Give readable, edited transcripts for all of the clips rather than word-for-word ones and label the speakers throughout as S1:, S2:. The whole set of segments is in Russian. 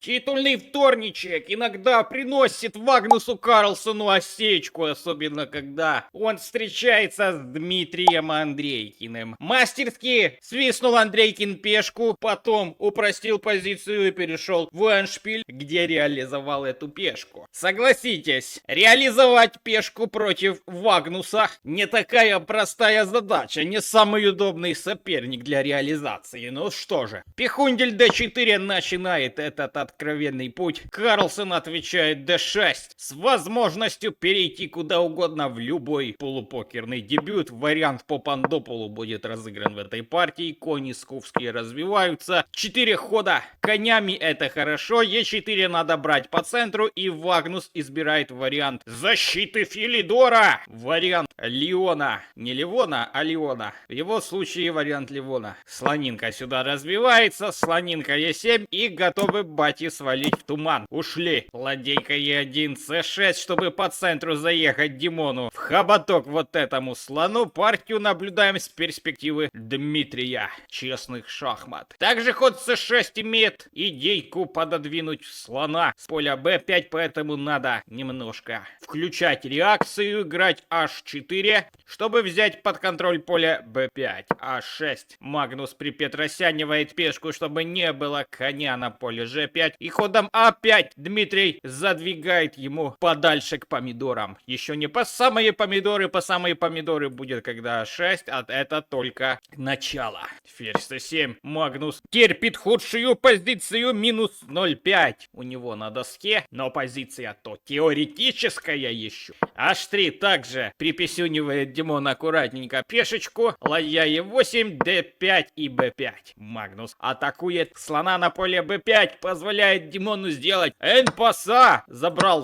S1: Титульный вторничек иногда приносит Магнусу Карлсону осечку, особенно когда он встречается с Дмитрием Андрейкиным. Мастерски свистнул Андрейкин пешку, потом упростил позицию и перешел в эндшпиль, где реализовал эту пешку. Согласитесь, реализовать пешку против Магнуса не такая простая задача, не самый удобный соперник для реализации. Ну что же, Пихундель d4 начинает этот откровенный путь. Карлсон отвечает d6 с возможностью перейти куда угодно в любой полупокерный дебют. Вариант по Пандополу будет разыгран в этой партии. Кони сковские развиваются. 4 хода конями, это хорошо. e4 надо брать по центру, и Магнус избирает вариант защиты Филидора. Вариант Леона. Не Ливона, а Леона. В его случае вариант Ливона. Слонинка сюда развивается. Слонинка e7 и готовы бати свалить в туман. Ушли. Ладейка e1, c6, чтобы по центру заехать Димону в хоботок вот этому слону. Партию наблюдаем с перспективы Дмитрия. Честных шахмат. Также ход c6 имеет идейку пододвинуть слона с поля b5, поэтому надо немножко включать реакцию, играть h4, чтобы взять под контроль поле b5. a6. Магнус припетросянивает пешку, чтобы не было коня на поле g5. И ходом a5 Дмитрий задвигает ему подальше к помидорам. Еще не по самые помидоры будет когда a6, а это только начало. Ферзь c7. Магнус терпит худшую позицию минус 0,5 у него на доске, но позиция то теоретическая еще. h3 также приписюнивает Димон аккуратненько пешечку. Ладья e8, d5 и b5. Магнус атакует слона на поле b5, позволяет Димону сделать энпаса. Забрал.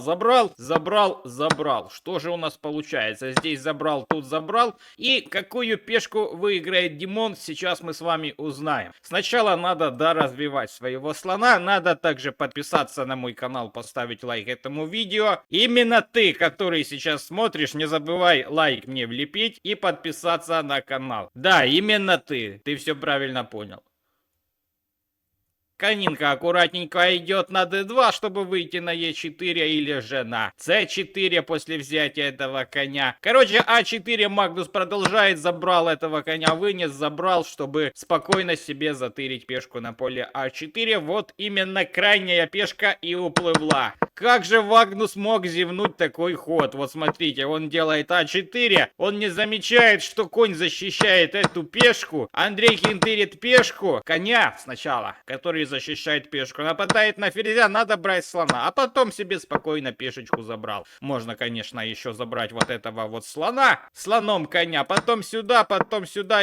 S1: Что же у нас получается? Здесь забрал, тут забрал. И какую пешку выиграет Димон, сейчас мы с вами узнаем. Сначала надо доразвивать своего слона. Надо также подписаться на мой канал, поставить лайк этому видео. Именно ты, который сейчас смотришь, не забывай лайк мне влепить и подписаться на канал. Да, именно ты. Ты все правильно понял. Конинка аккуратненько идет на d2, чтобы выйти на e4 или же на c4 после взятия этого коня. Короче, a4 Магнус продолжает, забрал этого коня, вынес, забрал, чтобы спокойно себе затырить пешку на поле a4. Вот именно крайняя пешка и уплыла. Как же Магнус мог зевнуть такой ход? Вот смотрите, он делает а4, он не замечает, что конь защищает эту пешку. Андрейкин тырит пешку, коня сначала, который защищает пешку, нападает на ферзя, надо брать слона, а потом себе спокойно пешечку забрал. Можно, конечно, еще забрать вот этого вот слона, слоном коня, потом сюда,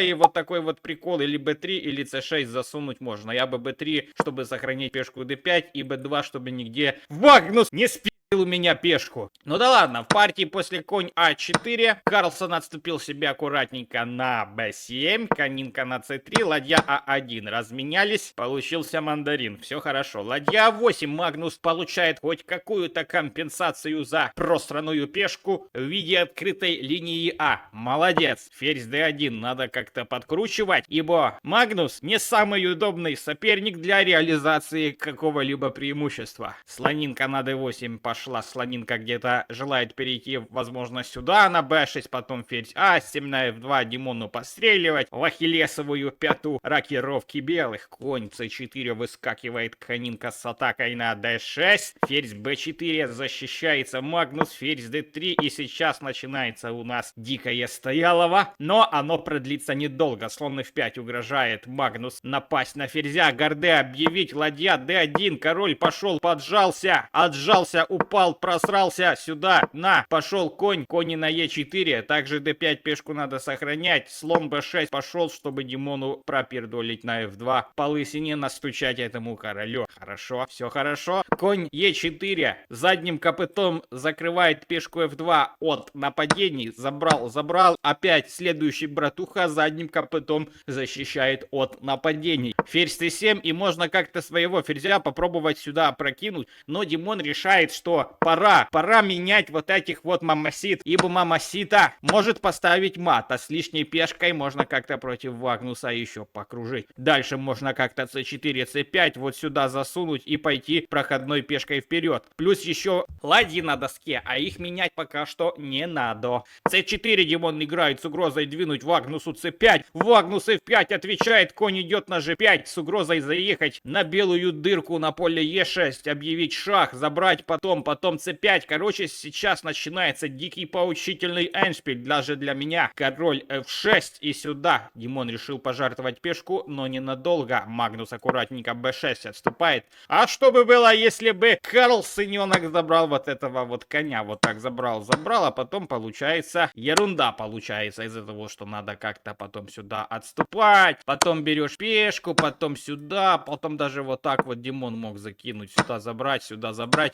S1: и вот такой вот прикол, или b3, или c6 засунуть можно. Я бы b3, чтобы сохранить пешку d5, и b2, чтобы нигде Магнус не спи у меня пешку. Ну да ладно, в партии после конь а4 Карлсон отступил себе аккуратненько на b7, конинка на c3, ладья а1. Разменялись, получился мандарин. Все хорошо. Ладья а8. Магнус получает хоть какую-то компенсацию за просранную пешку в виде открытой линии А. Молодец. Ферзь d1 надо как-то подкручивать, ибо Магнус не самый удобный соперник для реализации какого-либо преимущества. Слонинка на d8 пошла. Слонинка где-то желает перейти, возможно, сюда на b6, потом ферзь а7 на f2, Димону постреливать в ахиллесовую пяту рокировки белых. Конь c4 выскакивает, конинка с атакой на d6, ферзь b4 защищается Магнус, ферзь d3, и сейчас начинается у нас дикое стоялово, но оно продлится недолго. Слон f5 угрожает Магнус напасть на ферзя, горде объявить, ладья d1, король пошел, поджался, отжался, упал, просрался сюда, на, пошел конь, кони на e4, также d5 пешку надо сохранять, слон b6 пошел, чтобы Димону пропердолить на f2, по лысине настучать этому королю. Хорошо, все хорошо. Конь e4 задним копытом закрывает пешку f2 от нападений, забрал, опять следующий братуха задним копытом защищает от нападений. Ферзь c7, и можно как-то своего ферзя попробовать сюда прокинуть, но Димон решает, что что пора менять вот этих вот мамасит, ибо мамасита может поставить мат, а с лишней пешкой можно как-то против Вагнуса еще покружить. Дальше можно как-то c4, c5 вот сюда засунуть и пойти проходной пешкой вперед. Плюс еще ладьи на доске, а их менять пока что не надо. c4 Димон играет с угрозой двинуть Вагнусу c5. Вагнус f5 отвечает, конь идет на g5 с угрозой заехать на белую дырку на поле e6, объявить шах, забрать потом c5. Короче, сейчас начинается дикий поучительный эндшпиль, даже для меня. Король f6 и сюда. Димон решил пожертвовать пешку, но ненадолго. Магнус аккуратненько b6 отступает. А что бы было, если бы Карлсоненок забрал вот этого вот коня? Вот так забрал, а потом получается ерунда получается из-за того, что надо как-то потом сюда отступать. Потом берешь пешку, потом сюда, потом даже вот так вот Димон мог закинуть, сюда забрать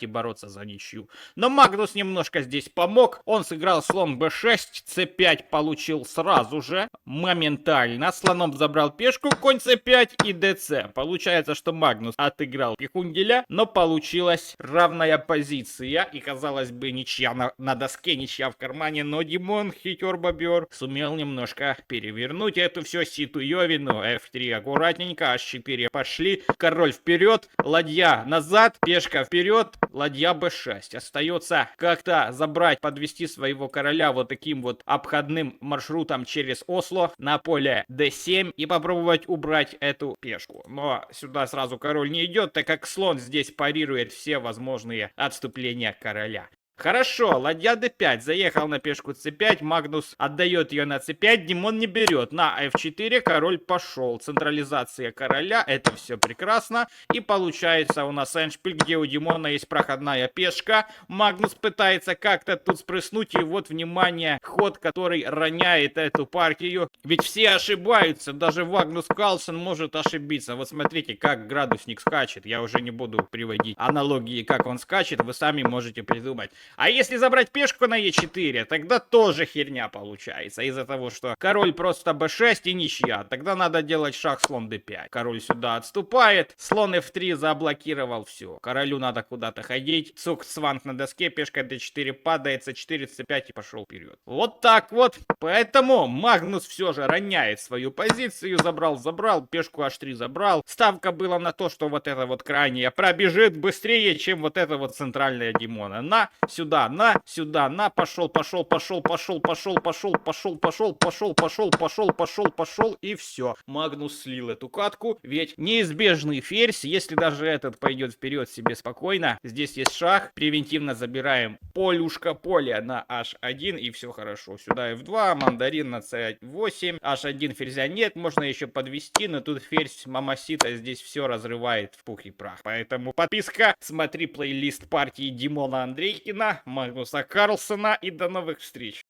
S1: и бороться за ничью. Но Магнус немножко здесь помог. Он сыграл слон b6, c5 получил сразу же, моментально. Слоном забрал пешку, конь c5 и dc. Получается, что Магнус отыграл пихунделя, но получилась равная позиция. И, казалось бы, ничья на доске, ничья в кармане. Но Димон, хитер-бобер, сумел немножко перевернуть эту всю ситуевину. f3 аккуратненько, h4 пошли. Король вперед, ладья назад, пешка вперед, ладья b6. Остается как-то забрать, подвести своего короля вот таким вот обходным маршрутом через Осло на поле d7 и попробовать убрать эту пешку. Но сюда сразу король не идет, так как слон здесь парирует все возможные отступления короля. Хорошо, ладья d5, заехал на пешку c5, Магнус отдает ее на c5, Димон не берет. На f4 король пошел. Централизация короля, это все прекрасно. И получается у нас эндшпиль, где у Димона есть проходная пешка. Магнус пытается как-то тут спрыснуть, и вот, внимание, ход, который роняет эту партию. Ведь все ошибаются, даже Магнус Карлсон может ошибиться. Вот смотрите, как градусник скачет. Я уже не буду приводить аналогии, как он скачет, вы сами можете придумать. А если забрать пешку на e4, тогда тоже херня получается. Из-за того, что король просто b6 и ничья. Тогда надо делать шах слон d5. Король сюда отступает. Слон f3 заблокировал все. Королю надо куда-то ходить. Цук сванг на доске. Пешка d4 падает. c4, c5 и пошел вперед. Вот так вот. Поэтому Магнус все же роняет свою позицию. Забрал. Пешку h3 забрал. Ставка была на то, что вот это вот крайняя пробежит быстрее, чем вот это вот центральная Димона. Сюда, пошел, и все. Магнус слил эту катку, ведь неизбежный ферзь, если даже этот пойдет вперед себе спокойно, здесь есть шах, превентивно забираем поле на h1, и все хорошо. Сюда f2, мандарин на c8, h1 ферзя нет, можно еще подвести, но тут ферзь мамасита здесь все разрывает в пух и прах. Поэтому подписка, смотри плейлист партии Димона Андрейкина, Магнуса Карлсона, и до новых встреч.